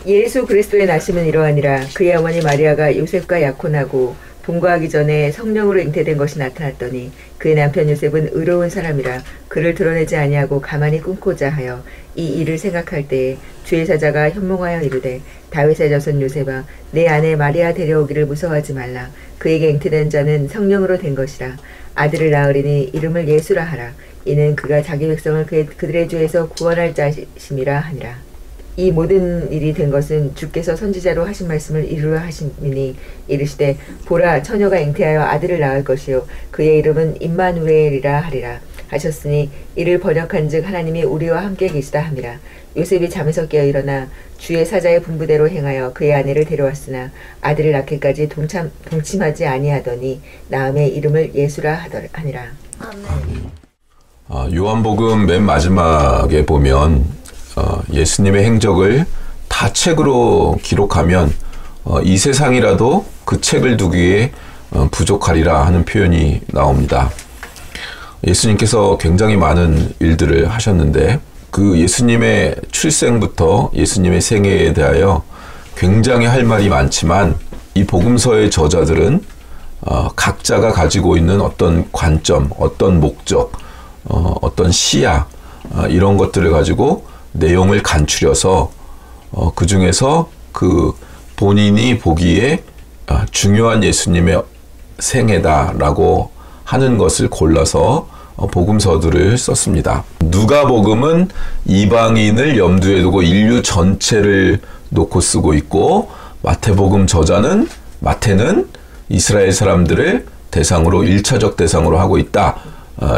예수 그리스도의 나심은 이러하니라. 그의 어머니 마리아가 요셉과 약혼하고 동거하기 전에 성령으로 잉태된 것이 나타났더니 그의 남편 요셉은 의로운 사람이라 그를 드러내지 아니하고 가만히 끊고자 하여 이 일을 생각할 때에 주의 사자가 현몽하여 이르되 다윗의 자손 요셉아 내 아내 마리아 데려오기를 무서워하지 말라. 그에게 잉태된 자는 성령으로 된 것이라. 아들을 낳으리니 이름을 예수라 하라. 이는 그가 자기 백성을 그들의 죄에서 구원할 자심이라 하니라. 이 모든 일이 된 것은 주께서 선지자로 하신 말씀을 이루려 하심이니 이르시되 보라 처녀가 잉태하여 아들을 낳을 것이요 그의 이름은 임마누엘이라 하리라 하셨으니 이를 번역한즉 하나님이 우리와 함께 계시다 함이라. 요셉이 잠에서 깨어 일어나 주의 사자의 분부대로 행하여 그의 아내를 데려왔으나 아들을 낳기까지 동침하지 아니하더니 낳음의 이름을 예수라 하니라. 아멘. 요한복음 맨 마지막에 보면 예수님의 행적을 다 책으로 기록하면 이 세상이라도 그 책을 두기에 부족하리라 하는 표현이 나옵니다. 예수님께서 굉장히 많은 일들을 하셨는데 그 예수님의 출생부터 예수님의 생애에 대하여 굉장히 할 말이 많지만 이 복음서의 저자들은 각자가 가지고 있는 어떤 관점, 어떤 목적, 어떤 시야 이런 것들을 가지고 내용을 간추려서 그 중에서 그 본인이 보기에 중요한 예수님의 생애다라고 하는 것을 골라서 복음서들을 썼습니다. 누가복음은 이방인을 염두에 두고 인류 전체를 놓고 쓰고 있고 마태는 이스라엘 사람들을 대상으로 1차적 대상으로 하고 있다.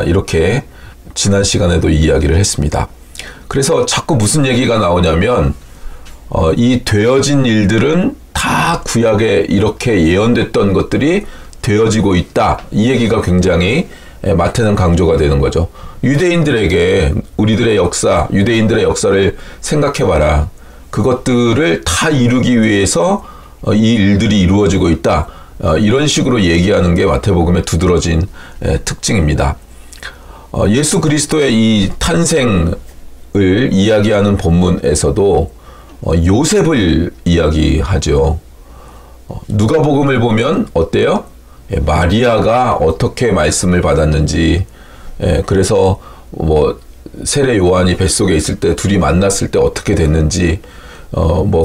이렇게 지난 시간에도 이야기를 했습니다. 그래서 자꾸 무슨 얘기가 나오냐면 이 되어진 일들은 다 구약에 이렇게 예언됐던 것들이 되어지고 있다. 이 얘기가 굉장히 마태는 강조가 되는 거죠. 유대인들에게 우리들의 역사, 유대인들의 역사를 생각해봐라. 그것들을 다 이루기 위해서 이 일들이 이루어지고 있다. 이런 식으로 얘기하는 게 마태복음의 두드러진 특징입니다. 예수 그리스도의 이 탄생을 이야기하는 본문에서도 요셉을 이야기하죠. 누가복음을 보면 어때요? 마리아가 어떻게 말씀을 받았는지, 그래서 뭐 세례 요한이 뱃속에 있을 때 둘이 만났을 때 어떻게 됐는지,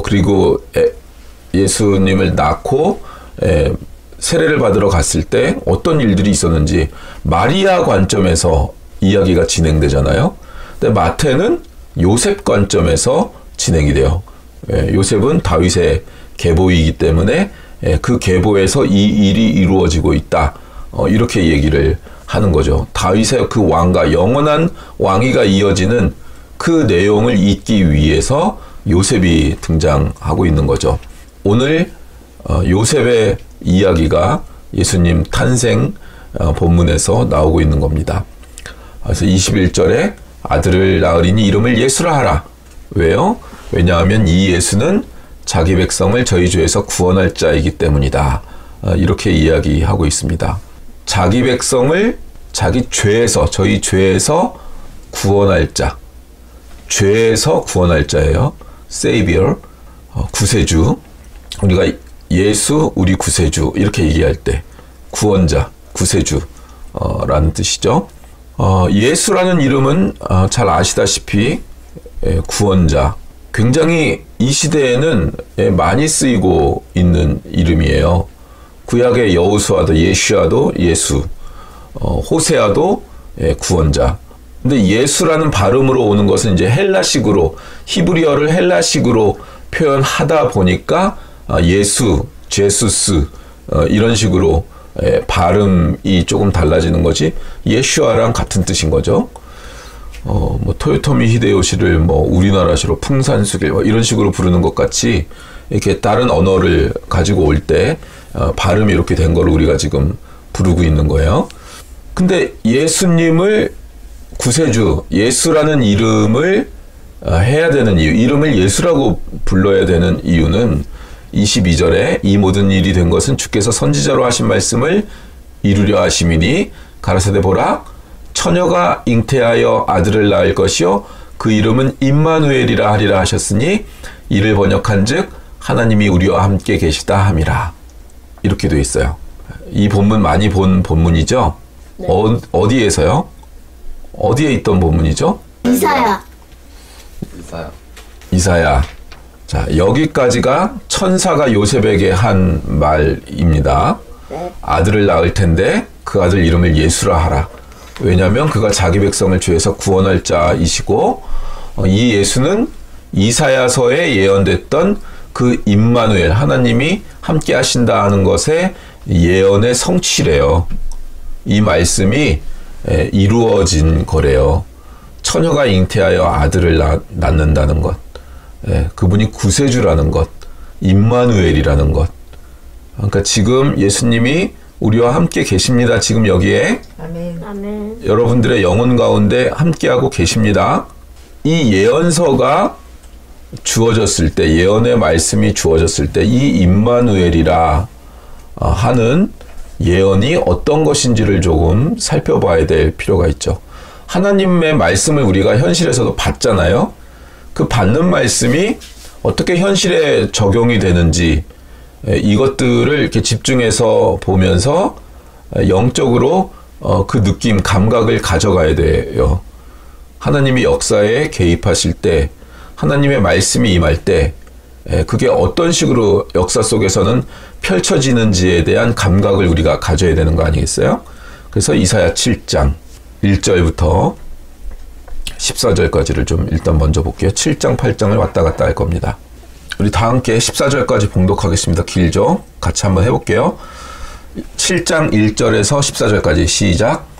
그리고 예수님을 낳고 세례를 받으러 갔을 때 어떤 일들이 있었는지 마리아 관점에서 이야기가 진행되잖아요. 근데 마태는 요셉 관점에서 진행이 돼요. 요셉은 다윗의 계보이기 때문에 그 계보에서 이 일이 이루어지고 있다. 이렇게 얘기를 하는 거죠. 다윗의 그 왕과 영원한 왕위가 이어지는 그 내용을 잇기 위해서 요셉이 등장하고 있는 거죠. 오늘 요셉의 이야기가 예수님 탄생 본문에서 나오고 있는 겁니다. 그래서 21절에 아들을 낳으리니 이름을 예수라 하라. 왜요? 왜냐하면 이 예수는 자기 백성을 저희 죄에서 구원할 자이기 때문이다. 이렇게 이야기하고 있습니다. 자기 백성을 자기 죄에서, 저희 죄에서 구원할 자. 죄에서 구원할 자예요. Savior, 구세주. 우리가 예수, 우리 구세주 이렇게 얘기할 때 구원자, 구세주 라는 뜻이죠. 예수라는 이름은 잘 아시다시피 구원자, 굉장히 이 시대에는 많이 쓰이고 있는 이름이에요. 구약의 여호수아도 예슈아도 예수, 호세아도 구원자. 근데 예수라는 발음으로 오는 것은 이제 헬라식으로, 히브리어를 헬라식으로 표현하다 보니까 예수, 제수스 이런 식으로 발음이 조금 달라지는 거지 예슈아랑 같은 뜻인 거죠. 토요토미 히데요시를 우리나라시로 풍산수길 이런 식으로 부르는 것 같이 이렇게 다른 언어를 가지고 올 때 발음이 이렇게 된 걸 우리가 지금 부르고 있는 거예요. 근데 예수님을 구세주, 예수라는 이름을 해야 되는 이유, 이름을 예수라고 불러야 되는 이유는 22절에 이 모든 일이 된 것은 주께서 선지자로 하신 말씀을 이루려 하심이니 가라사대 보라 처녀가 잉태하여 아들을 낳을 것이요 그 이름은 임마누엘이라 하리라 하셨으니 이를 번역한즉 하나님이 우리와 함께 계시다 함이라. 이렇게 돼 있어요. 이 본문 많이 본 본문이죠? 네. 어디에서요? 어디에 있던 본문이죠? 이사야. 이사야. 자, 여기까지가 천사가 요셉에게 한 말입니다. 네. 아들을 낳을 텐데 그 아들 이름을 예수라 하라. 왜냐하면 그가 자기 백성을 죄에서 구원할 자이시고 이 예수는 이사야서에 예언됐던 그 임마누엘, 하나님이 함께 하신다 하는 것의 예언의 성취래요. 이 말씀이 이루어진 거래요. 처녀가 잉태하여 아들을 낳는다는 것, 그분이 구세주라는 것, 임마누엘이라는 것. 그러니까 지금 예수님이 우리와 함께 계십니다. 지금 여기에 아멘. 아멘. 여러분들의 영혼 가운데 함께하고 계십니다. 이 예언서가 주어졌을 때, 예언의 말씀이 주어졌을 때 이 임마누엘이라 하는 예언이 어떤 것인지를 조금 살펴봐야 될 필요가 있죠. 하나님의 말씀을 우리가 현실에서도 받잖아요. 그 받는 말씀이 어떻게 현실에 적용이 되는지 이것들을 이렇게 집중해서 보면서 영적으로 그 느낌, 감각을 가져가야 돼요. 하나님이 역사에 개입하실 때, 하나님의 말씀이 임할 때 그게 어떤 식으로 역사 속에서는 펼쳐지는지에 대한 감각을 우리가 가져야 되는 거 아니겠어요? 그래서 이사야 7장 1절부터 14절까지를 좀 일단 먼저 볼게요. 7장, 8장을 왔다 갔다 할 겁니다. 우리 다 함께 14절까지 봉독하겠습니다. 길죠? 같이 한번 해볼게요. 7장 1절에서 14절까지 시작.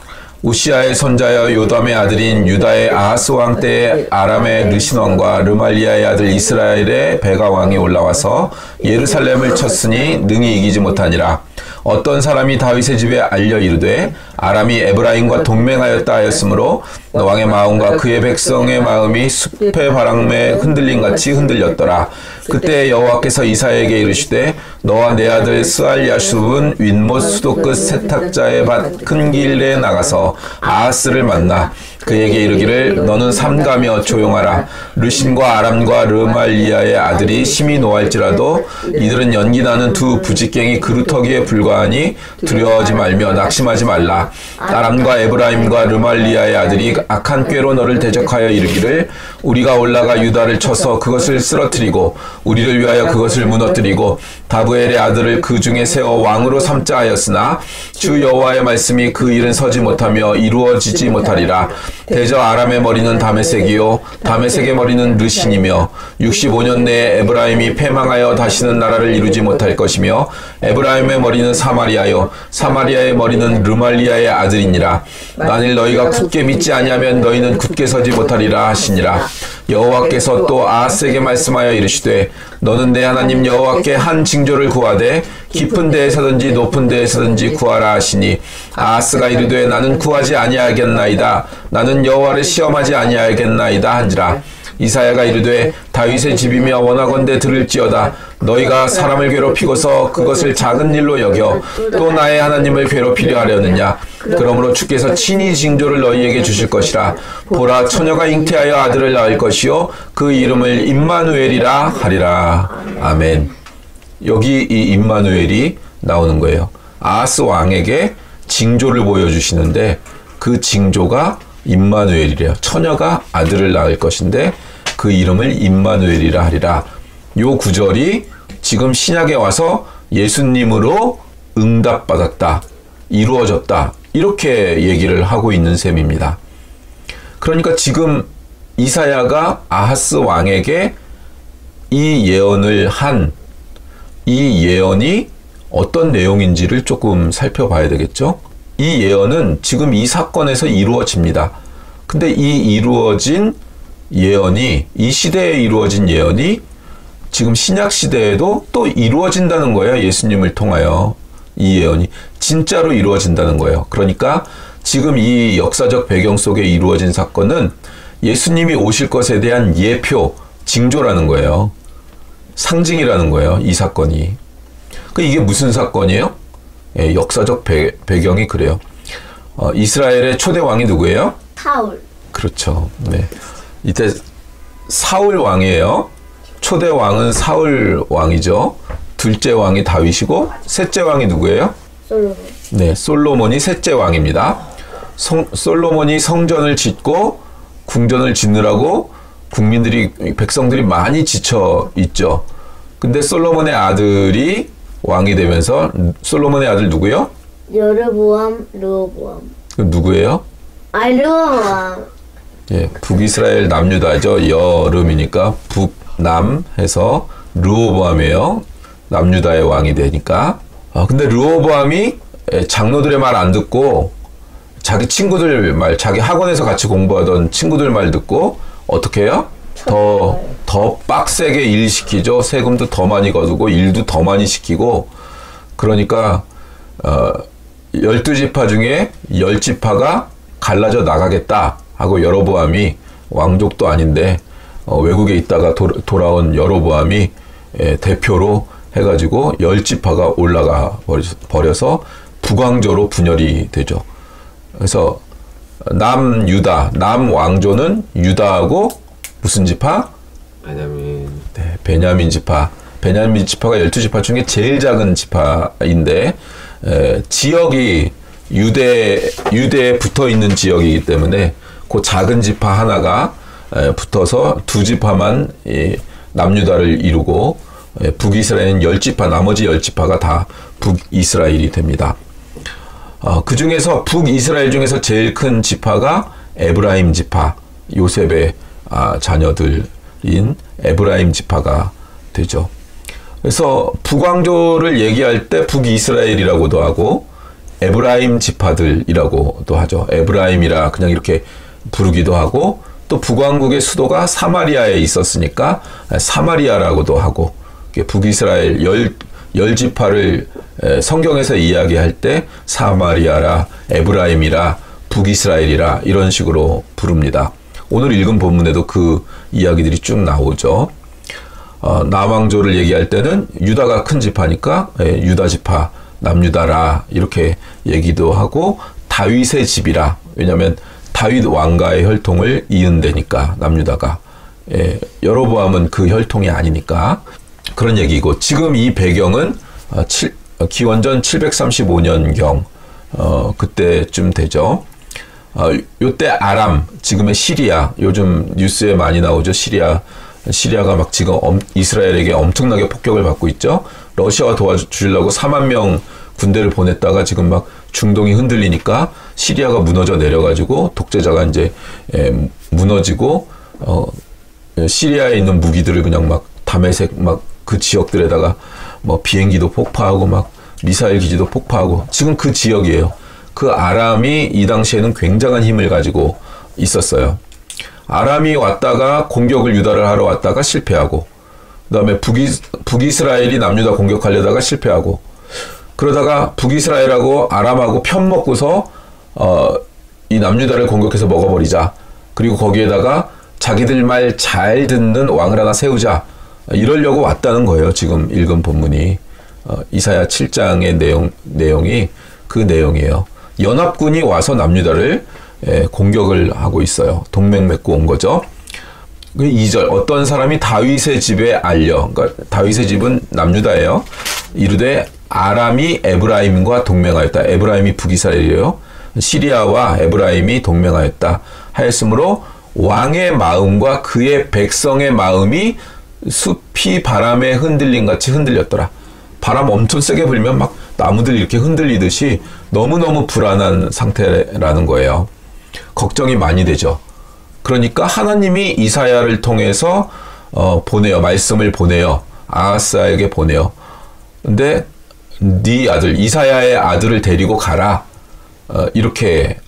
우시아의 손자여 요담의 아들인 유다의 아하스 왕 때에 아람의 르신 왕과 르말리아의 아들 이스라엘의 베가 왕이 올라와서 예루살렘을 쳤으니 능히 이기지 못하니라. 어떤 사람이 다윗의 집에 알려 이르되 아람이 에브라임과 동맹하였다 하였으므로 왕의 마음과 그의 백성의 마음이 숲의 바람에 흔들림 같이 흔들렸더라. 그때 여호와께서 이사야에게 이르시되 너와 내 아들 스알야숩은 윗못 수도 끝 세탁자의 밭 큰 길에 나가서 아하스를 만나 그에게 이르기를 너는 삼가며 조용하라. 르신과 아람과 르말리아의 아들이 심히 노할지라도 이들은 연기나는 두 부직갱이 그루터기에 불과하니 두려워하지 말며 낙심하지 말라. 아람과 에브라임과 르말리아의 아들이 악한 꾀로 너를 대적하여 이르기를 우리가 올라가 유다를 쳐서 그것을 쓰러뜨리고 우리를 위하여 그것을 무너뜨리고 다브엘의 아들을 그 중에 세워 왕으로 삼자 하였으나 주 여호와의 말씀이 그 일은 서지 못하며 이루어지지 못하리라. 대저 아람의 머리는 다메섹이요 다메섹의 머리는 르신이며 65년 내에 에브라임이 패망하여 다시는 나라를 이루지 못할 것이며 에브라임의 머리는 사마리아요 사마리아의 머리는 르말리아의 아들이니라. 만일 너희가 굳게 믿지 아니하면 너희는 굳게 서지 못하리라 하시니라. 여호와께서 또 아하스에게 말씀하여 이르시되 너는 내 하나님 여호와께 한 징조를 구하되 깊은 데에서든지 높은 데에서든지 구하라 하시니 아하스가 이르되 나는 구하지 아니하겠나이다. 나는 여호와를 시험하지 아니하겠나이다 한지라. 이사야가 이르되 다윗의 집이며 원하건대 들을지어다. 너희가 사람을 괴롭히고서 그것을 작은 일로 여겨 또 나의 하나님을 괴롭히려 하려느냐. 그러므로 주께서 친히 징조를 너희에게 주실 것이라. 보라 처녀가 잉태하여 아들을 낳을 것이요 그 이름을 임마누엘이라 하리라. 아멘. 여기 이 임마누엘이 나오는 거예요. 아하스 왕에게 징조를 보여주시는데 그 징조가 임마누엘이래요. 처녀가 아들을 낳을 것인데 그 이름을 임마누엘이라 하리라. 요 구절이 지금 신약에 와서 예수님으로 응답받았다, 이루어졌다, 이렇게 얘기를 하고 있는 셈입니다. 그러니까 지금 이사야가 아하스 왕에게 이 예언을 한 이 예언이 어떤 내용인지를 조금 살펴봐야 되겠죠. 이 예언은 지금 이 사건에서 이루어집니다. 근데 이 이루어진 예언이, 이 시대에 이루어진 예언이 지금 신약 시대에도 또 이루어진다는 거예요. 예수님을 통하여 이 예언이 진짜로 이루어진다는 거예요. 그러니까 지금 이 역사적 배경 속에 이루어진 사건은 예수님이 오실 것에 대한 예표, 징조라는 거예요. 상징이라는 거예요. 이 사건이. 이게 무슨 사건이에요? 예, 역사적 배경이 그래요. 이스라엘의 초대 왕이 누구예요? 사울. 그렇죠. 네. 이때 사울 왕이에요. 초대 왕은 사울 왕이죠. 둘째 왕이 다윗이고 셋째 왕이 누구예요? 솔로몬. 네, 솔로몬이 셋째 왕입니다. 솔로몬이 성전을 짓고 궁전을 짓느라고 백성들이 많이 지쳐 있죠. 근데 솔로몬의 아들이 왕이 되면서 솔로몬의 아들 누구요? 여르보암, 르호보암. 누구예요? 르호보암. 예, 북이스라엘 남유다죠. 여름이니까 북남 해서 르호보암이에요. 남유다의 왕이 되니까. 근데 르호보암이 장로들의 말 안 듣고 자기 친구들 말, 자기 학원에서 같이 공부하던 친구들 말 듣고 어떻게 해요? 더 빡세게 일 시키죠. 세금도 더 많이 거두고 일도 더 많이 시키고. 그러니까 12지파 중에 10지파가 갈라져 나가겠다 하고 여로보암이 왕족도 아닌데 외국에 있다가 돌아온 여로보암이 대표로 해가지고 10지파가 올라가 버려서 북왕조로 분열이 되죠. 그래서 남유다, 남왕조는 유다하고 무슨 지파? 베냐민. 네, 베냐민 지파. 베냐민 지파가 12지파 중에 제일 작은 지파인데 지역이 유대에 붙어 있는 지역이기 때문에 그 작은 지파 하나가 붙어서 두 지파만 남유다를 이루고 북이스라엘은 10지파, 나머지 10지파가 다 북이스라엘이 됩니다. 그 중에서 북이스라엘 중에서 제일 큰 지파가 에브라임 지파, 요셉의 자녀들인 에브라임 지파가 되죠. 그래서 북왕조를 얘기할 때 북이스라엘이라고도 하고 에브라임 지파들이라고도 하죠. 에브라임이라 그냥 이렇게 부르기도 하고 또 북왕국의 수도가 사마리아에 있었으니까 사마리아라고도 하고 북이스라엘 열 지파를 성경에서 이야기할 때 사마리아라, 에브라임이라, 북이스라엘이라 이런 식으로 부릅니다. 오늘 읽은 본문에도 그 이야기들이 쭉 나오죠. 남왕조를 얘기할 때는 유다가 큰 지파니까 유다 지파, 남유다라 이렇게 얘기도 하고 다윗의 집이라, 왜냐하면 다윗 왕가의 혈통을 이은대니까 남유다가, 여로보암은 그 혈통이 아니니까 그런 얘기고, 지금 이 배경은 기원전 735년경 그때쯤 그때쯤 되죠. 요때 아람, 지금의 시리아, 요즘 뉴스에 많이 나오죠. 시리아가 막 지금 이스라엘에게 엄청나게 폭격을 받고 있죠. 러시아가 도와주려고 4만 명 군대를 보냈다가 지금 막 중동이 흔들리니까 시리아가 무너져 내려가지고 독재자가 이제 무너지고 시리아에 있는 무기들을 그냥 막 다메섹 막 그 지역들에다가 뭐 비행기도 폭파하고 막 미사일 기지도 폭파하고 지금 그 지역이에요. 그 아람이 이 당시에는 굉장한 힘을 가지고 있었어요. 아람이 왔다가 공격을 유다를 하러 왔다가 실패하고, 그 다음에 북이스라엘이 남유다 공격하려다가 실패하고, 그러다가 북이스라엘하고 아람하고 편 먹고서 이 남유다를 공격해서 먹어버리자. 그리고 거기에다가 자기들 말 잘 듣는 왕을 하나 세우자. 이러려고 왔다는 거예요. 지금 읽은 본문이 이사야 7장의 내용이 그 내용이에요. 연합군이 와서 남유다를 공격을 하고 있어요. 동맹 맺고 온 거죠. 2절, 어떤 사람이 다윗의 집에 알려, 그러니까 다윗의 집은 남유다예요. 이르되 아람이 에브라임과 동맹하였다. 에브라임이 북이스라엘이에요. 시리아와 에브라임이 동맹하였다 하였으므로 왕의 마음과 그의 백성의 마음이 숲이 바람에 흔들림 같이 흔들렸더라. 바람 엄청 세게 불면 막 나무들 이렇게 흔들리듯이 너무너무 불안한 상태라는 거예요. 걱정이 많이 되죠. 그러니까 하나님이 이사야를 통해서 보내요. 말씀을 보내요. 아하스에게 보내요. 근데 네 아들, 이사야의 아들을 데리고 가라. 이렇게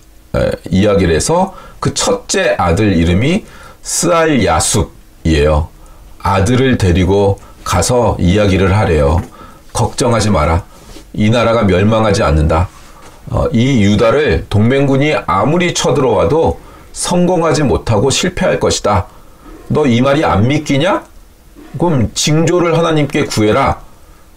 이야기를 해서 그 첫째 아들 이름이 스알야숲이에요. 아들을 데리고 가서 이야기를 하래요. 걱정하지 마라. 이 나라가 멸망하지 않는다. 이 유다를 동맹군이 아무리 쳐들어와도 성공하지 못하고 실패할 것이다. 너 이 말이 안 믿기냐? 그럼 징조를 하나님께 구해라.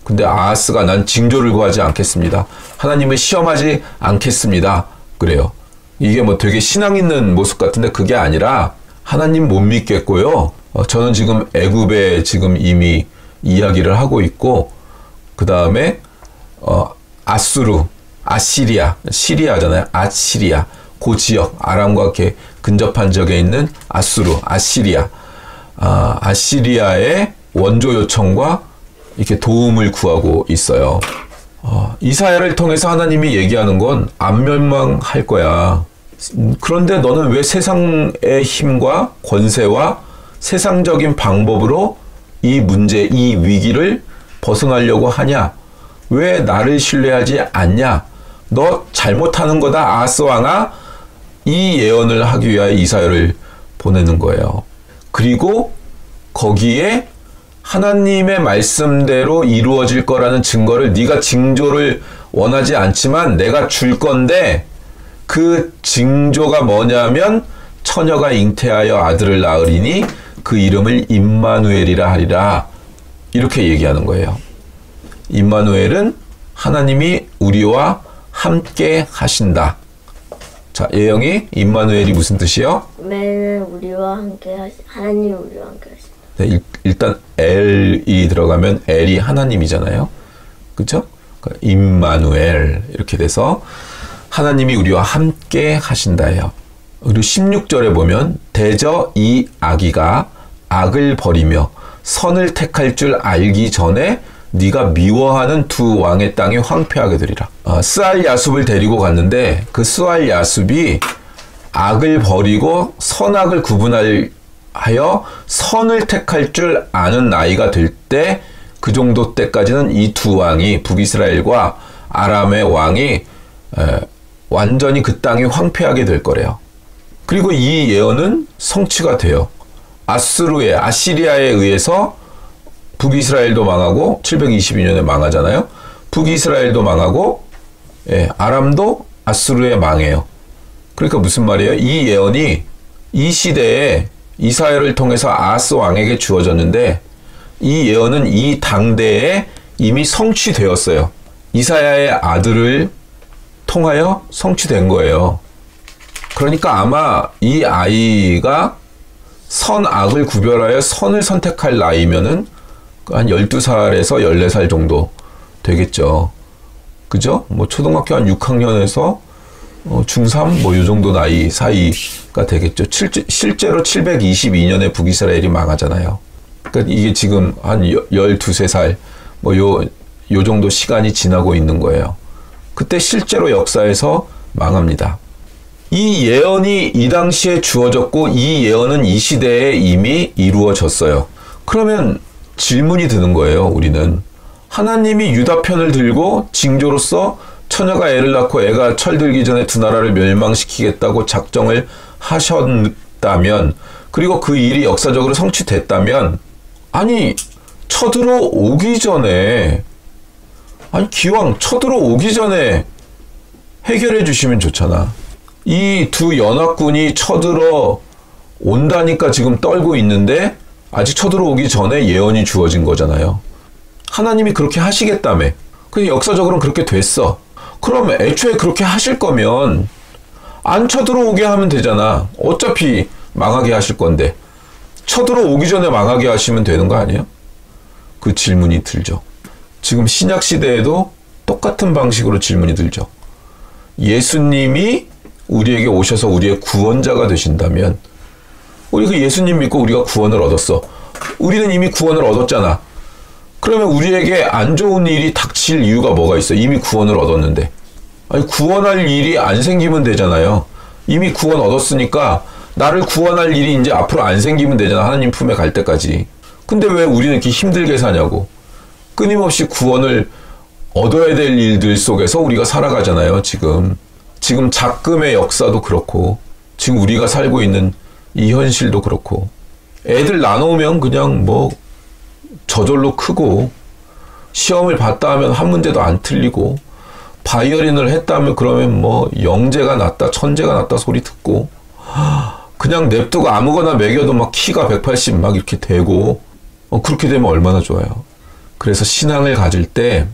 근데 아하스가 난 징조를 구하지 않겠습니다. 하나님을 시험하지 않겠습니다. 그래요. 이게 뭐 되게 신앙 있는 모습 같은데 그게 아니라 하나님 못 믿겠고요. 저는 지금 애굽에 지금 이미 이야기를 하고 있고, 그 다음에 아수르, 아시리아, 시리아잖아요. 아시리아, 그 지역, 아람과 이렇게 근접한 지역에 있는 아수르, 아시리아, 아시리아의 원조 요청과 이렇게 도움을 구하고 있어요. 이사야를 통해서 하나님이 얘기하는 건 안 멸망할 거야. 그런데 너는 왜 세상의 힘과 권세와 세상적인 방법으로 이 문제, 이 위기를 벗어나려고 하냐? 왜 나를 신뢰하지 않냐? 너 잘못하는 거다, 아하스 왕아. 이 예언을 하기 위하여 이사야를 보내는 거예요. 그리고 거기에 하나님의 말씀대로 이루어질 거라는 증거를, 네가 징조를 원하지 않지만 내가 줄 건데, 그 징조가 뭐냐면 처녀가 잉태하여 아들을 낳으리니 그 이름을 임마누엘이라 하리라. 이렇게 얘기하는 거예요. 임마누엘은 하나님이 우리와 함께 하신다. 자, 예영이 임마누엘이 무슨 뜻이요? 매는 우리와 함께 하나님이 우리와 함께 하신다. 네, 일단 엘이 들어가면 엘이 하나님이잖아요. 그렇죠? 그러니까 임마누엘 이렇게 돼서 하나님이 우리와 함께 하신다예요. 그리고 16절에 보면 대저 이 아기가 악을 버리며 선을 택할 줄 알기 전에 네가 미워하는 두 왕의 땅이 황폐하게 되리라. 스알 야숲을 데리고 갔는데 그 스알 야숲이 악을 버리고 선악을 구분하여 선을 택할 줄 아는 나이가 될 때, 그 정도 때까지는 이 두 왕이, 북이스라엘과 아람의 왕이 완전히 그 땅이 황폐하게 될 거래요. 그리고 이 예언은 성취가 돼요. 아시리아에 의해서 북이스라엘도 망하고 722년에 망하잖아요. 북이스라엘도 망하고 아람도 아수르에 망해요. 그러니까 무슨 말이에요? 이 예언이 이 시대에 이사야를 통해서 아하스 왕에게 주어졌는데, 이 예언은 이 당대에 이미 성취되었어요. 이사야의 아들을 통하여 성취된 거예요. 그러니까 아마 이 아이가 선악을 구별하여 선을 선택할 나이면은 한 12살에서 14살 정도 되겠죠. 그죠? 뭐 초등학교 한 6학년에서 중3 뭐 요 정도 나이 사이가 되겠죠. 실제로 722년에 북이스라엘이 망하잖아요. 그러니까 이게 지금 한 12~13살 뭐 요 정도 시간이 지나고 있는 거예요. 그때 실제로 역사에서 망합니다. 이 예언이 이 당시에 주어졌고 이 예언은 이 시대에 이미 이루어졌어요. 그러면 질문이 드는 거예요. 우리는 하나님이 유다 편을 들고 징조로서 처녀가 애를 낳고 애가 철들기 전에 두 나라를 멸망시키겠다고 작정을 하셨다면, 그리고 그 일이 역사적으로 성취됐다면, 아니 쳐들어오기 전에, 아니 기왕 쳐들어오기 전에 해결해 주시면 좋잖아. 이 두 연합군이 쳐들어 온다니까 지금 떨고 있는데 아직 쳐들어오기 전에 예언이 주어진 거잖아요. 하나님이 그렇게 하시겠다며. 그래서 역사적으로는 그렇게 됐어. 그럼 애초에 그렇게 하실 거면 안 쳐들어오게 하면 되잖아. 어차피 망하게 하실 건데 쳐들어오기 전에 망하게 하시면 되는 거 아니에요? 그 질문이 들죠. 지금 신약 시대에도 똑같은 방식으로 질문이 들죠. 예수님이 우리에게 오셔서 우리의 구원자가 되신다면, 우리 그 예수님 믿고 우리가 구원을 얻었어. 우리는 이미 구원을 얻었잖아. 그러면 우리에게 안 좋은 일이 닥칠 이유가 뭐가 있어? 이미 구원을 얻었는데. 아니, 구원할 일이 안 생기면 되잖아요. 이미 구원 얻었으니까 나를 구원할 일이 이제 앞으로 안 생기면 되잖아. 하나님 품에 갈 때까지. 근데 왜 우리는 이렇게 힘들게 사냐고. 끊임없이 구원을 얻어야 될 일들 속에서 우리가 살아가잖아요. 지금 작금의 역사도 그렇고, 지금 우리가 살고 있는 이 현실도 그렇고, 애들 나눠오면 그냥 뭐 저절로 크고, 시험을 봤다 하면 한 문제도 안 틀리고, 바이올린을 했다면 그러면 뭐 영재가 났다 천재가 났다 소리 듣고, 그냥 냅두고 아무거나 먹여도 막 키가 180 막 이렇게 되고, 그렇게 되면 얼마나 좋아요. 그래서 신앙을 가질 때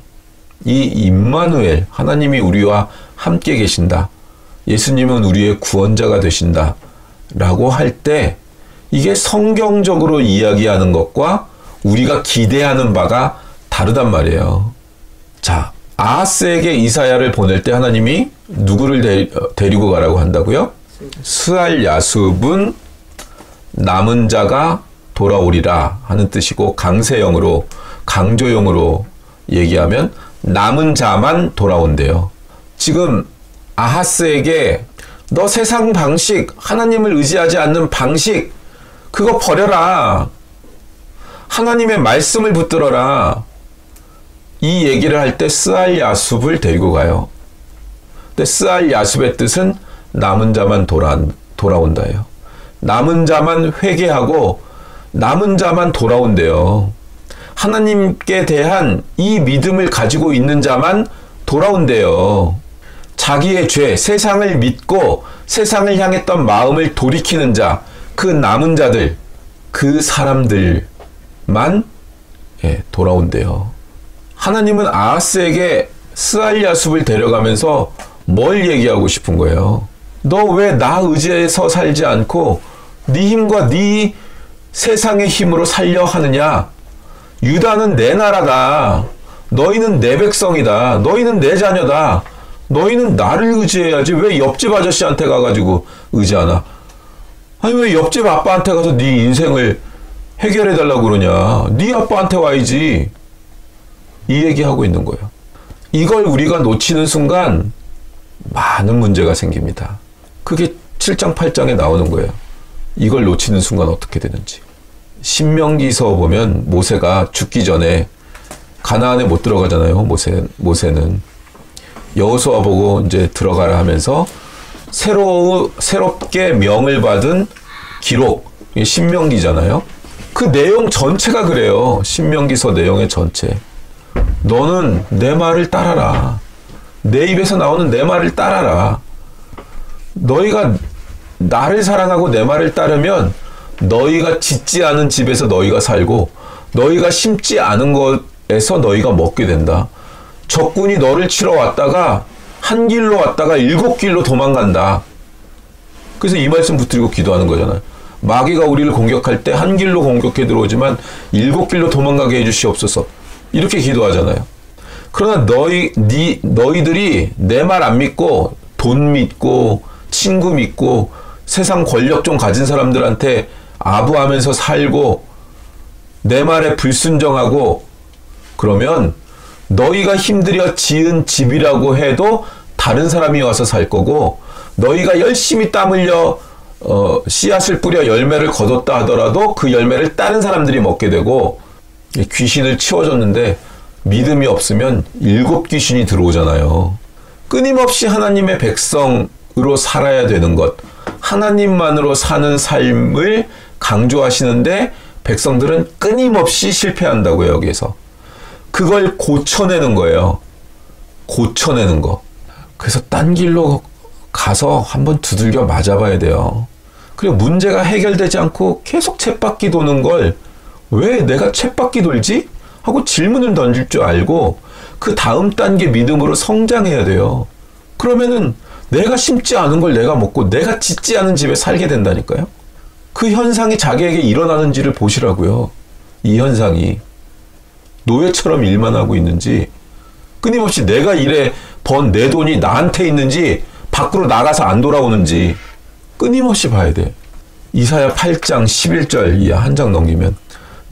이 임마누엘, 하나님이 우리와 함께 계신다, 예수님은 우리의 구원자가 되신다 라고 할 때 이게 성경적으로 이야기하는 것과 우리가 기대하는 바가 다르단 말이에요. 자, 아하스에게 이사야를 보낼 때 하나님이 누구를 데리고 가라고 한다고요? 스알 야숲은 남은 자가 돌아오리라 하는 뜻이고, 강세형으로, 강조형으로 얘기하면 남은 자만 돌아온대요. 지금 아하스에게 너 세상 방식, 하나님을 의지하지 않는 방식, 그거 버려라. 하나님의 말씀을 붙들어라. 이 얘기를 할 때 스알 야숲을 데리고 가요. 근데 스알 야숲의 뜻은 남은 자만 돌아온다예요. 남은 자만 회개하고 남은 자만 돌아온대요. 하나님께 대한 이 믿음을 가지고 있는 자만 돌아온대요. 자기의 죄, 세상을 믿고 세상을 향했던 마음을 돌이키는 자, 그 남은 자들, 그 사람들만 돌아온대요. 하나님은 아하스에게 스알 야숲을 데려가면서 뭘 얘기하고 싶은 거예요? 너 왜 나 의지해서 살지 않고 네 힘과 네 세상의 힘으로 살려 하느냐? 유다는 내 나라다. 너희는 내 백성이다. 너희는 내 자녀다. 너희는 나를 의지해야지. 왜 옆집 아저씨한테 가가지고 의지하나? 아니 왜 옆집 아빠한테 가서 네 인생을 해결해달라고 그러냐? 네 아빠한테 와야지. 이 얘기하고 있는 거예요. 이걸 우리가 놓치는 순간 많은 문제가 생깁니다. 그게 7장 8장에 나오는 거예요. 이걸 놓치는 순간 어떻게 되는지. 신명기서 보면 모세가 죽기 전에 가나안에 못 들어가잖아요. 모세는 여호수아 보고 이제 들어가라 하면서 새롭게 명을 받은 기록, 신명기잖아요. 그 내용 전체가 그래요. 신명기서 내용의 전체. 너는 내 말을 따라라. 내 입에서 나오는 내 말을 따라라. 너희가 나를 사랑하고 내 말을 따르면 너희가 짓지 않은 집에서 너희가 살고 너희가 심지 않은 것에서 너희가 먹게 된다. 적군이 너를 치러 왔다가 한 길로 왔다가 7길로 도망간다. 그래서 이 말씀 붙들고 기도하는 거잖아요. 마귀가 우리를 공격할 때 한 길로 공격해 들어오지만 7길로 도망가게 해주시옵소서. 이렇게 기도하잖아요. 그러나 너희들이 내 말 안 믿고 돈 믿고 친구 믿고 세상 권력 좀 가진 사람들한테 아부하면서 살고 내 말에 불순종하고 그러면 너희가 힘들여 지은 집이라고 해도 다른 사람이 와서 살 거고, 너희가 열심히 땀 흘려 씨앗을 뿌려 열매를 거뒀다 하더라도 그 열매를 다른 사람들이 먹게 되고, 귀신을 치워줬는데 믿음이 없으면 7 귀신이 들어오잖아요. 끊임없이 하나님의 백성으로 살아야 되는 것, 하나님만으로 사는 삶을 강조하시는데 백성들은 끊임없이 실패한다고요. 여기에서 그걸 고쳐내는 거예요. 고쳐내는 거. 그래서 딴 길로 가서 한번 두들겨 맞아봐야 돼요. 그리고 문제가 해결되지 않고 계속 쳇바퀴 도는 걸 왜 내가 쳇바퀴 돌지? 하고 질문을 던질 줄 알고 그 다음 단계 믿음으로 성장해야 돼요. 그러면은 내가 심지 않은 걸 내가 먹고 내가 짓지 않은 집에 살게 된다니까요. 그 현상이 자기에게 일어나는지를 보시라고요. 이 현상이 노예처럼 일만 하고 있는지, 끊임없이 내가 일해 번 내 돈이 나한테 있는지, 밖으로 나가서 안 돌아오는지 끊임없이 봐야 돼. 이사야 8장 11절 이하 한 장 넘기면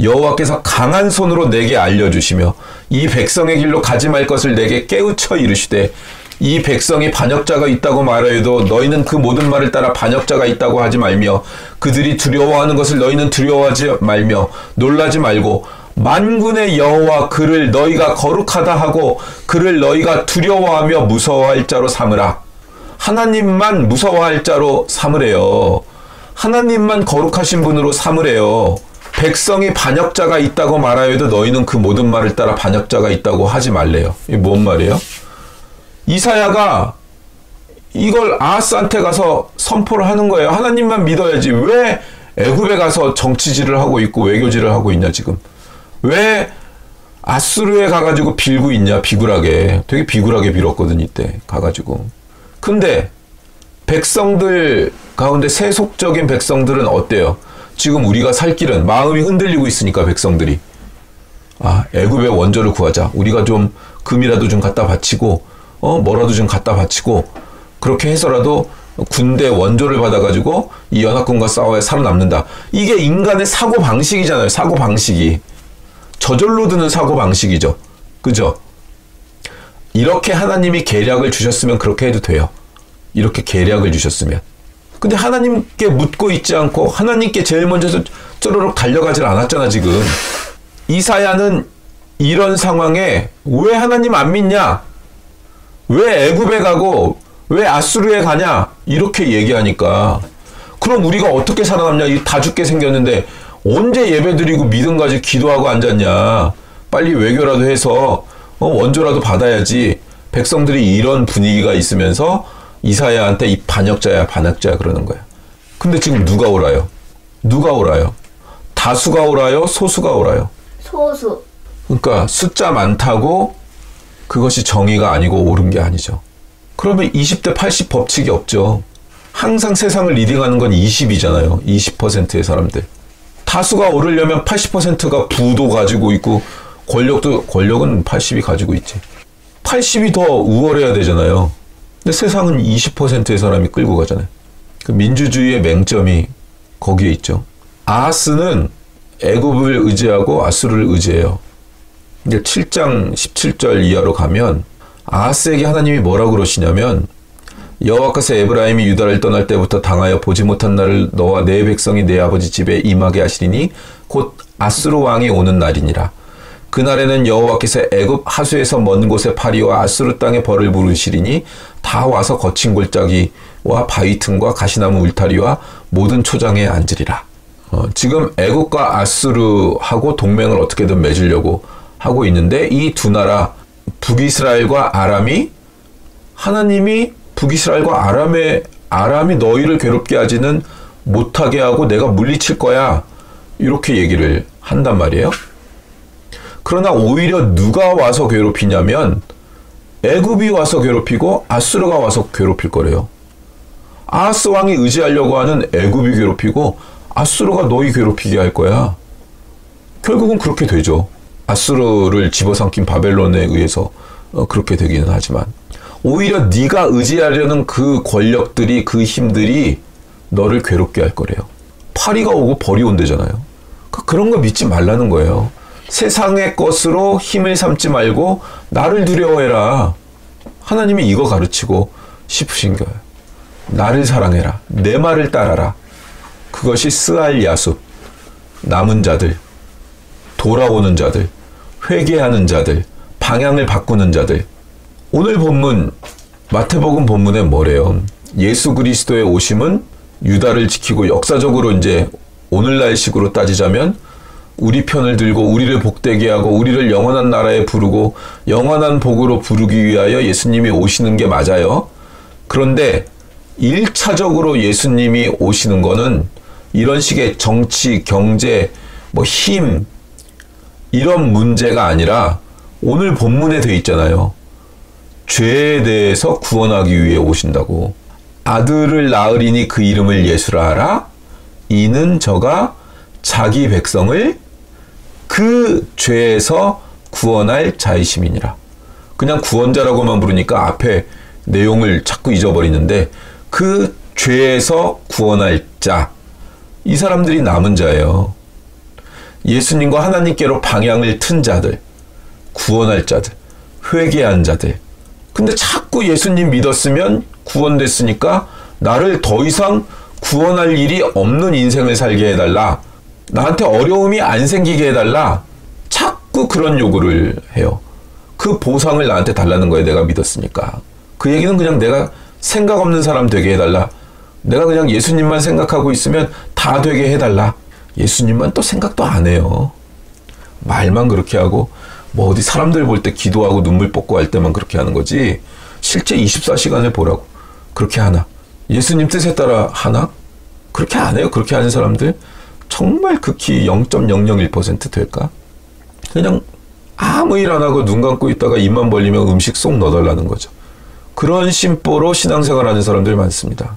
여호와께서 강한 손으로 내게 알려주시며 이 백성의 길로 가지 말 것을 내게 깨우쳐 이르시되, 이 백성이 반역자가 있다고 말하여도 너희는 그 모든 말을 따라 반역자가 있다고 하지 말며, 그들이 두려워하는 것을 너희는 두려워하지 말며 놀라지 말고, 만군의 여호와 그를 너희가 거룩하다 하고 그를 너희가 두려워하며 무서워할 자로 삼으라. 하나님만 무서워할 자로 삼으래요. 하나님만 거룩하신 분으로 삼으래요. 백성이 반역자가 있다고 말하여도 너희는 그 모든 말을 따라 반역자가 있다고 하지 말래요. 이게 뭔 말이에요? 이사야가 이걸 아하스한테 가서 선포를 하는 거예요. 하나님만 믿어야지. 왜 애굽에 가서 정치질을 하고 있고 외교질을 하고 있냐 지금. 왜 아수르에 가가지고 빌고 있냐, 비굴하게. 되게 비굴하게 빌었거든 이때 가가지고. 근데 백성들 가운데 세속적인 백성들은 어때요? 지금 우리가 살 길은 마음이 흔들리고 있으니까 백성들이 애굽의 원조를 구하자. 우리가 좀 금이라도 좀 갖다 바치고 뭐라도 좀 갖다 바치고 그렇게 해서라도 군대 원조를 받아가지고 이 연합군과 싸워야 살아남는다. 이게 인간의 사고 방식이잖아요. 사고 방식이 저절로 드는 사고 방식이죠. 그죠? 이렇게 하나님이 계략을 주셨으면 그렇게 해도 돼요. 이렇게 계략을 주셨으면. 근데 하나님께 묻고 있지 않고 하나님께 제일 먼저 쪼르륵 달려가질 않았잖아 지금. 이사야는 이런 상황에 왜 하나님 안 믿냐? 왜 애굽에 가고 왜 아수르에 가냐? 이렇게 얘기하니까 그럼 우리가 어떻게 살아남냐? 다 죽게 생겼는데 언제 예배드리고 믿음 가지고 기도하고 앉았냐? 빨리 외교라도 해서 원조라도 받아야지. 백성들이 이런 분위기가 있으면서 이사야한테 이 반역자야 그러는 거야. 근데 지금 누가 오라요? 누가 오라요? 다수가 오라요? 소수가 오라요? 소수. 그러니까 숫자 많다고 그것이 정의가 아니고 옳은 게 아니죠. 그러면 20대 80 법칙이 없죠. 항상 세상을 리딩하는 건 20이잖아요. 20%의 사람들. 다수가 오르려면 80%가 부도 가지고 있고 권력은 80이 가지고 있지. 80이 더 우월해야 되잖아요. 근데 세상은 20%의 사람이 끌고 가잖아요. 그 민주주의의 맹점이 거기에 있죠. 아하스는 애굽을 의지하고 아수르를 의지해요. 근데 7장 17절 이하로 가면 아하스에게 하나님이 뭐라고 그러시냐면 여호와께서 에브라임이 유다를 떠날 때부터 당하여 보지 못한 날을 너와 내 백성이 내 아버지 집에 임하게 하시리니 곧 아수르 왕이 오는 날이니라. 그날에는 여호와께서 애굽 하수에서 먼 곳에 파리와 아수르 땅에 벌을 부르시리니 다 와서 거친 골짜기와 바위 틈과 가시나무 울타리와 모든 초장에 앉으리라. 지금 애굽과 아수르하고 동맹을 어떻게든 맺으려고 하고 있는데 이 두 나라 북이스라엘과 아람이 하나님이 북이스라엘과 아람이 너희를 괴롭게 하지는 못하게 하고 내가 물리칠 거야. 이렇게 얘기를 한단 말이에요. 그러나 오히려 누가 와서 괴롭히냐면 애굽이 와서 괴롭히고 아수르가 와서 괴롭힐 거래요. 아하스 왕이 의지하려고 하는 애굽이 괴롭히고 아수르가 너희 괴롭히게 할 거야. 결국은 그렇게 되죠. 아수르를 집어삼킨 바벨론에 의해서 그렇게 되기는 하지만 오히려 네가 의지하려는 그 권력들이 그 힘들이 너를 괴롭게 할 거래요. 파리가 오고 벌이 온대잖아요. 그런 거 믿지 말라는 거예요. 세상의 것으로 힘을 삼지 말고 나를 두려워해라. 하나님이 이거 가르치고 싶으신 거예요. 나를 사랑해라. 내 말을 따라라. 그것이 스알 야수, 남은 자들, 돌아오는 자들, 회개하는 자들, 방향을 바꾸는 자들. 오늘 본문, 마태복음 본문에 뭐래요? 예수 그리스도의 오심은 유다를 지키고 역사적으로 이제 오늘날식으로 따지자면 우리 편을 들고 우리를 복되게 하고 우리를 영원한 나라에 부르고 영원한 복으로 부르기 위하여 예수님이 오시는 게 맞아요. 그런데 1차적으로 예수님이 오시는 거는 이런 식의 정치, 경제, 힘 이런 문제가 아니라 오늘 본문에 돼 있잖아요. 죄에 대해서 구원하기 위해 오신다고. 아들을 낳으리니 그 이름을 예수라 하라. 이는 저가 자기 백성을 그 죄에서 구원할 자이심이니라. 그냥 구원자라고만 부르니까 앞에 내용을 자꾸 잊어버리는데 그 죄에서 구원할 자. 이 사람들이 남은 자예요. 예수님과 하나님께로 방향을 튼 자들, 구원할 자들, 회개한 자들. 근데 자꾸 예수님 믿었으면 구원됐으니까 나를 더 이상 구원할 일이 없는 인생을 살게 해달라. 나한테 어려움이 안 생기게 해달라. 자꾸 그런 요구를 해요. 그 보상을 나한테 달라는 거예요. 내가 믿었으니까. 그 얘기는 그냥 내가 생각 없는 사람 되게 해달라. 내가 그냥 예수님만 생각하고 있으면 다 되게 해달라. 예수님만 또 생각도 안 해요. 말만 그렇게 하고 어디 사람들 볼 때 기도하고 눈물 뽑고 할 때만 그렇게 하는 거지. 실제 24시간을 보라고. 그렇게 하나? 예수님 뜻에 따라 하나? 그렇게 안 해요. 그렇게 하는 사람들 정말 극히 0.001% 될까? 그냥 아무 일 안 하고 눈 감고 있다가 입만 벌리면 음식 쏙 넣어달라는 거죠. 그런 심보로 신앙생활 하는 사람들이 많습니다.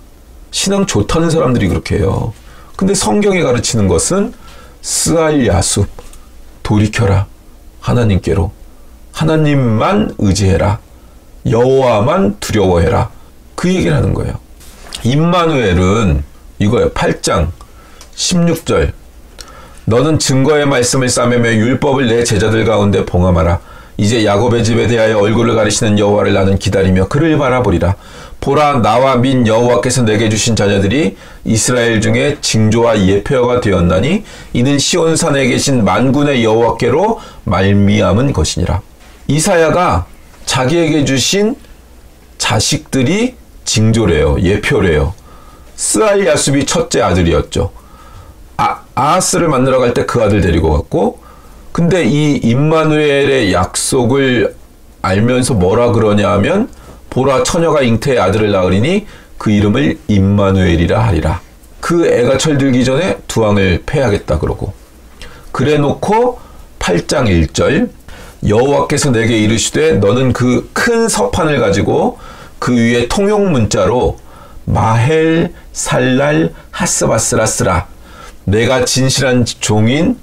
신앙 좋다는 사람들이 그렇게 해요. 근데 성경이 가르치는 것은 스알 야숲, 돌이켜라. 하나님께로. 하나님만 의지해라. 여호와만 두려워해라. 그 얘기를 하는 거예요. 임마누엘은 이거예요. 8장 16절. 너는 증거의 말씀을 싸매며 율법을 내 제자들 가운데 봉함하라. 이제 야곱의 집에 대하여 얼굴을 가리시는 여호와를 나는 기다리며 그를 바라보리라. 보라, 나와 민 여호와께서 내게 주신 자녀들이 이스라엘 중에 징조와 예표가 되었나니 이는 시온산에 계신 만군의 여호와께로 말미암은 것이니라. 이사야가 자기에게 주신 자식들이 징조래요. 예표래요. 스알 야숲이 첫째 아들이었죠. 아하스를 만나러 갈 때 그 아들 데리고 갔고, 근데 이 임마누엘의 약속을 알면서 뭐라 그러냐 하면, 보라, 처녀가 잉태의 아들을 낳으리니 그 이름을 임마누엘이라 하리라. 그 애가 철들기 전에 두 왕을 패하겠다 그러고. 그래 놓고 8장 1절, 여호와께서 내게 이르시되 너는 그 큰 서판을 가지고 그 위에 통용 문자로 마헬 살랄 하스바스라 쓰라. 내가 진실한 종인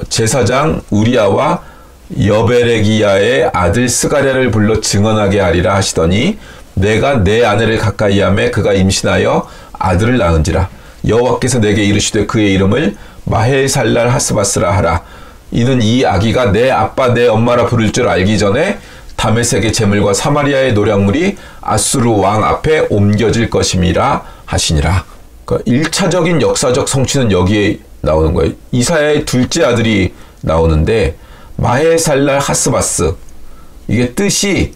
제사장 우리아와 여베레기야의 아들 스가랴를 불러 증언하게 하리라 하시더니 내가 내 아내를 가까이하매 그가 임신하여 아들을 낳은지라. 여호와께서 내게 이르시되 그의 이름을 마헬살랄 하스바스라 하라. 이는 이 아기가 내 아빠 내 엄마라 부를 줄 알기 전에 다메섹의 제물과 사마리아의 노략물이 아수르 왕 앞에 옮겨질 것임이라 하시니라. 그러니까 1차적인 역사적 성취는 여기에 나오는 거예요. 이사야의 둘째 아들이 나오는데 마헬살랄 하스바스, 이게 뜻이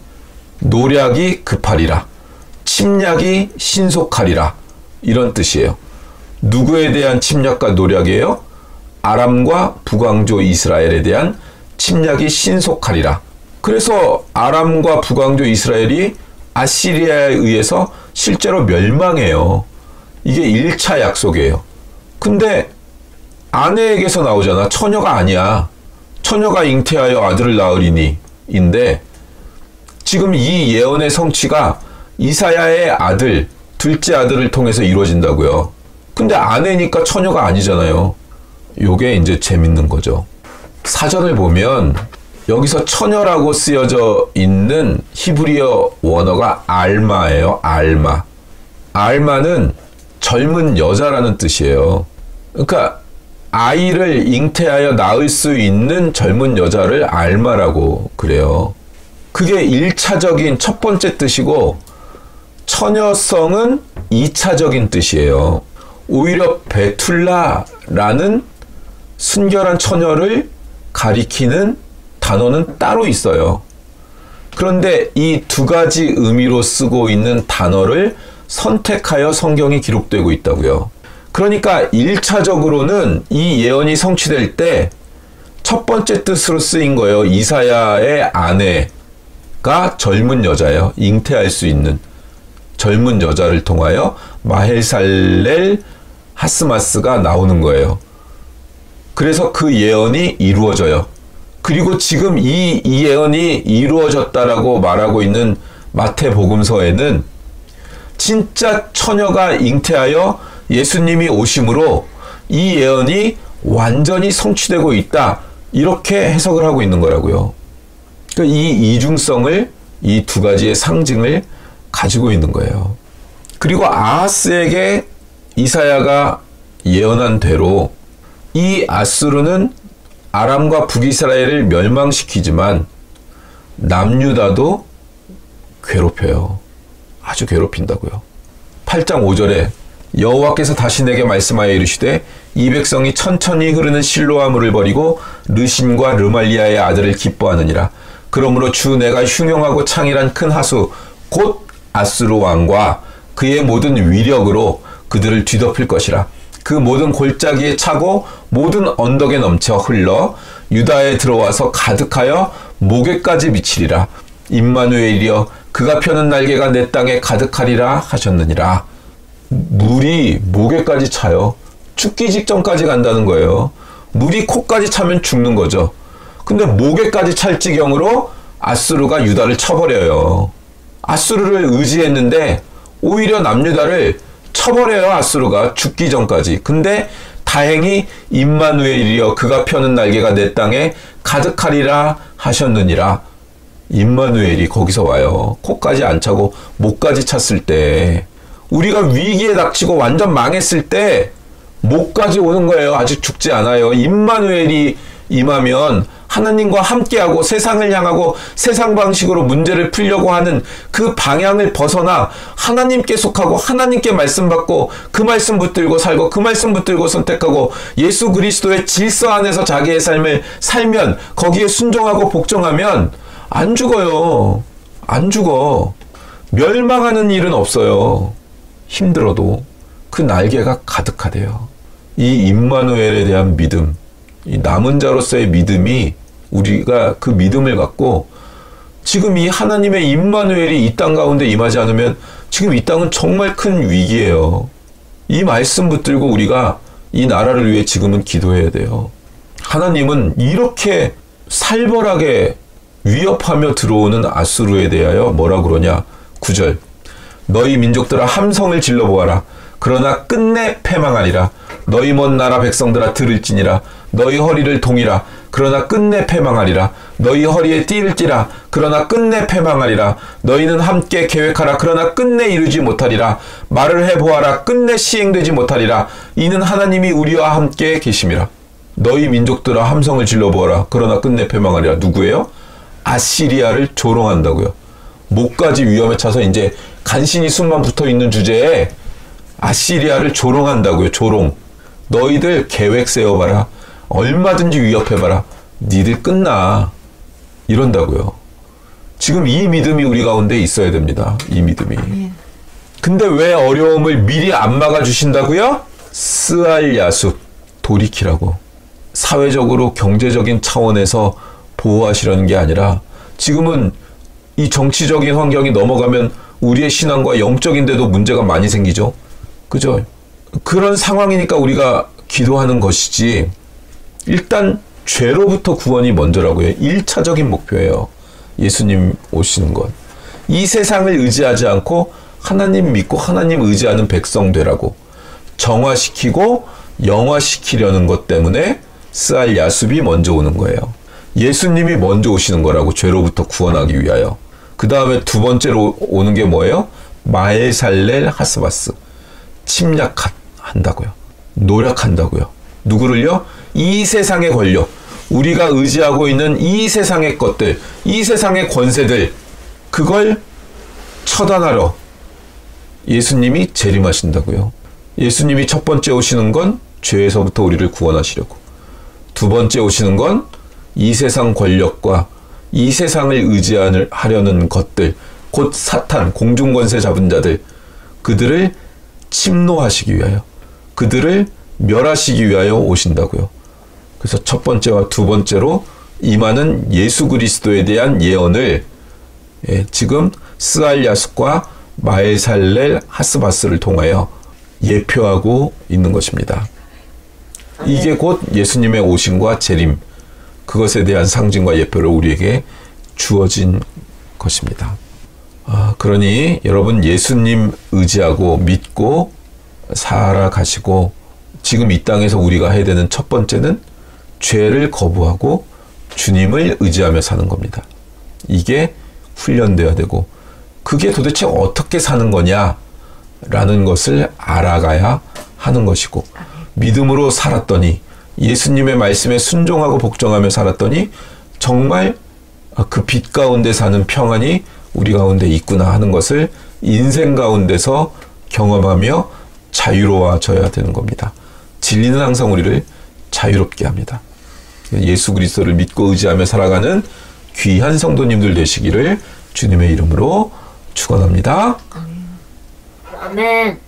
노략이 급하리라, 침략이 신속하리라, 이런 뜻이에요. 누구에 대한 침략과 노략이에요? 아람과 북왕조 이스라엘에 대한 침략이 신속하리라. 그래서 아람과 북왕조 이스라엘이 아시리아에 의해서 실제로 멸망해요. 이게 1차 약속이에요. 근데 아내에게서 나오잖아. 처녀가 아니야. 처녀가 잉태하여 아들을 낳으리니 인데, 지금 이 예언의 성취가 이사야의 아들, 둘째 아들을 통해서 이루어진다고요. 근데 아내니까 처녀가 아니잖아요. 요게 이제 재밌는 거죠. 사전을 보면 여기서 처녀라고 쓰여져 있는 히브리어 원어가 알마예요. 알마. 알마는 젊은 여자라는 뜻이에요. 그러니까 아이를 잉태하여 낳을 수 있는 젊은 여자를 알마라고 그래요. 그게 1차적인 첫 번째 뜻이고, 처녀성은 2차적인 뜻이에요. 오히려 베툴라라는 순결한 처녀를 가리키는 단어는 따로 있어요. 그런데 이 두 가지 의미로 쓰고 있는 단어를 선택하여 성경이 기록되고 있다고요. 그러니까 1차적으로는 이 예언이 성취될 때 첫 번째 뜻으로 쓰인 거예요. 이사야의 아내가 젊은 여자예요. 잉태할 수 있는 젊은 여자를 통하여 마헬살렐 하스마스가 나오는 거예요. 그래서 그 예언이 이루어져요. 그리고 지금 이 예언이 이루어졌다라고 말하고 있는 마태복음서에는 진짜 처녀가 잉태하여 예수님이 오심으로 이 예언이 완전히 성취되고 있다, 이렇게 해석을 하고 있는 거라고요. 그러니까 이 이중성을, 이 두 가지의 상징을 가지고 있는 거예요. 그리고 아하스에게 이사야가 예언한 대로 이 아수르는 아람과 북이스라엘을 멸망시키지만 남유다도 괴롭혀요. 아주 괴롭힌다고요. 8장 5절에 여호와께서 다시 내게 말씀하여 이르시되 이 백성이 천천히 흐르는 실로아 물을 버리고 르신과 르말리아의 아들을 기뻐하느니라. 그러므로 주 내가 흉용하고 창일한 큰 하수 곧 아수르 왕과 그의 모든 위력으로 그들을 뒤덮을 것이라. 그 모든 골짜기에 차고 모든 언덕에 넘쳐 흘러 유다에 들어와서 가득하여 목에까지 미치리라. 임마누엘이여 그가 펴는 날개가 내 땅에 가득하리라 하셨느니라. 물이 목에까지 차요. 죽기 직전까지 간다는 거예요. 물이 코까지 차면 죽는 거죠. 근데 목에까지 찰 지경으로 아수르가 유다를 쳐버려요. 아수르를 의지했는데 오히려 남유다를 처벌해요, 아수르가 죽기 전까지. 근데 다행히 임마누엘이여 그가 펴는 날개가 내 땅에 가득하리라 하셨느니라. 임마누엘이 거기서 와요. 코까지 안 차고 목까지 찼을 때, 우리가 위기에 닥치고 완전 망했을 때 목까지 오는 거예요. 아직 죽지 않아요. 임마누엘이 임하면 하나님과 함께하고 세상을 향하고 세상 방식으로 문제를 풀려고 하는 그 방향을 벗어나 하나님께 속하고 하나님께 말씀 받고 그 말씀 붙들고 살고 그 말씀 붙들고 선택하고 예수 그리스도의 질서 안에서 자기의 삶을 살면, 거기에 순종하고 복종하면 안 죽어요. 안 죽어. 멸망하는 일은 없어요. 힘들어도 그 날개가 가득하대요. 이 임마누엘에 대한 믿음, 이 남은 자로서의 믿음이, 우리가 그 믿음을 갖고 지금 이 하나님의 임마누엘이 이 땅 가운데 임하지 않으면 지금 이 땅은 정말 큰 위기예요. 이 말씀 붙들고 우리가 이 나라를 위해 지금은 기도해야 돼요. 하나님은 이렇게 살벌하게 위협하며 들어오는 아수르에 대하여 뭐라 그러냐? 9절. 너희 민족들아 함성을 질러보아라. 그러나 끝내 패망하리라. 너희 먼 나라 백성들아 들을지니라. 너희 허리를 동이라. 그러나 끝내 패망하리라. 너희 허리에 띠를지라. 그러나 끝내 패망하리라. 너희는 함께 계획하라. 그러나 끝내 이루지 못하리라. 말을 해보아라. 끝내 시행되지 못하리라. 이는 하나님이 우리와 함께 계심이라. 너희 민족들아 함성을 질러보아라. 그러나 끝내 패망하리라. 누구예요? 아시리아를 조롱한다고요. 목까지 위험에 차서 이제 간신히 숨만 붙어있는 주제에 아시리아를 조롱한다고요. 조롱. 너희들 계획 세워봐라. 얼마든지 위협해봐라. 니들 끝나. 이런다고요. 지금 이 믿음이 우리 가운데 있어야 됩니다. 이 믿음이. 근데 왜 어려움을 미리 안 막아주신다고요? 스알야숲, 돌이키라고. 사회적으로 경제적인 차원에서 보호하시려는 게 아니라, 지금은 이 정치적인 환경이 넘어가면 우리의 신앙과 영적인데도 문제가 많이 생기죠. 그죠? 그런 상황이니까 우리가 기도하는 것이지, 일단 죄로부터 구원이 먼저라고요. 1차적인 목표예요. 예수님 오시는 것. 이 세상을 의지하지 않고 하나님 믿고 하나님 의지하는 백성 되라고 정화시키고 영화시키려는 것 때문에 스알야숲이 먼저 오는 거예요. 예수님이 먼저 오시는 거라고, 죄로부터 구원하기 위하여. 그 다음에 두 번째로 오는 게 뭐예요? 마엘살렐 하스바스. 침략한다고요. 노력한다고요. 누구를요? 이 세상의 권력, 우리가 의지하고 있는 이 세상의 것들, 이 세상의 권세들, 그걸 처단하러 예수님이 재림하신다고요. 예수님이 첫 번째 오시는 건 죄에서부터 우리를 구원하시려고, 두 번째 오시는 건 이 세상 권력과 이 세상을 의지하려는 것들, 곧 사탄, 공중권세 잡은 자들, 그들을 침노하시기 위하여, 그들을 멸하시기 위하여 오신다고요. 그래서 첫 번째와 두 번째로 임하는 예수 그리스도에 대한 예언을 지금 스알야숲과 마엘살렐 하스바스를 통하여 예표하고 있는 것입니다. 이게 곧 예수님의 오심과 재림, 그것에 대한 상징과 예표를 우리에게 주어진 것입니다. 그러니 여러분, 예수님 의지하고 믿고 살아가시고, 지금 이 땅에서 우리가 해야 되는 첫 번째는 죄를 거부하고 주님을 의지하며 사는 겁니다. 이게 훈련되어야 되고, 그게 도대체 어떻게 사는 거냐라는 것을 알아가야 하는 것이고, 믿음으로 살았더니, 예수님의 말씀에 순종하고 복종하며 살았더니 정말 그 빛 가운데 사는 평안이 우리 가운데 있구나 하는 것을 인생 가운데서 경험하며 자유로워져야 되는 겁니다. 진리는 항상 우리를 자유롭게 합니다. 예수 그리스도를 믿고 의지하며 살아가는 귀한 성도님들 되시기를 주님의 이름으로 축원합니다. 아멘.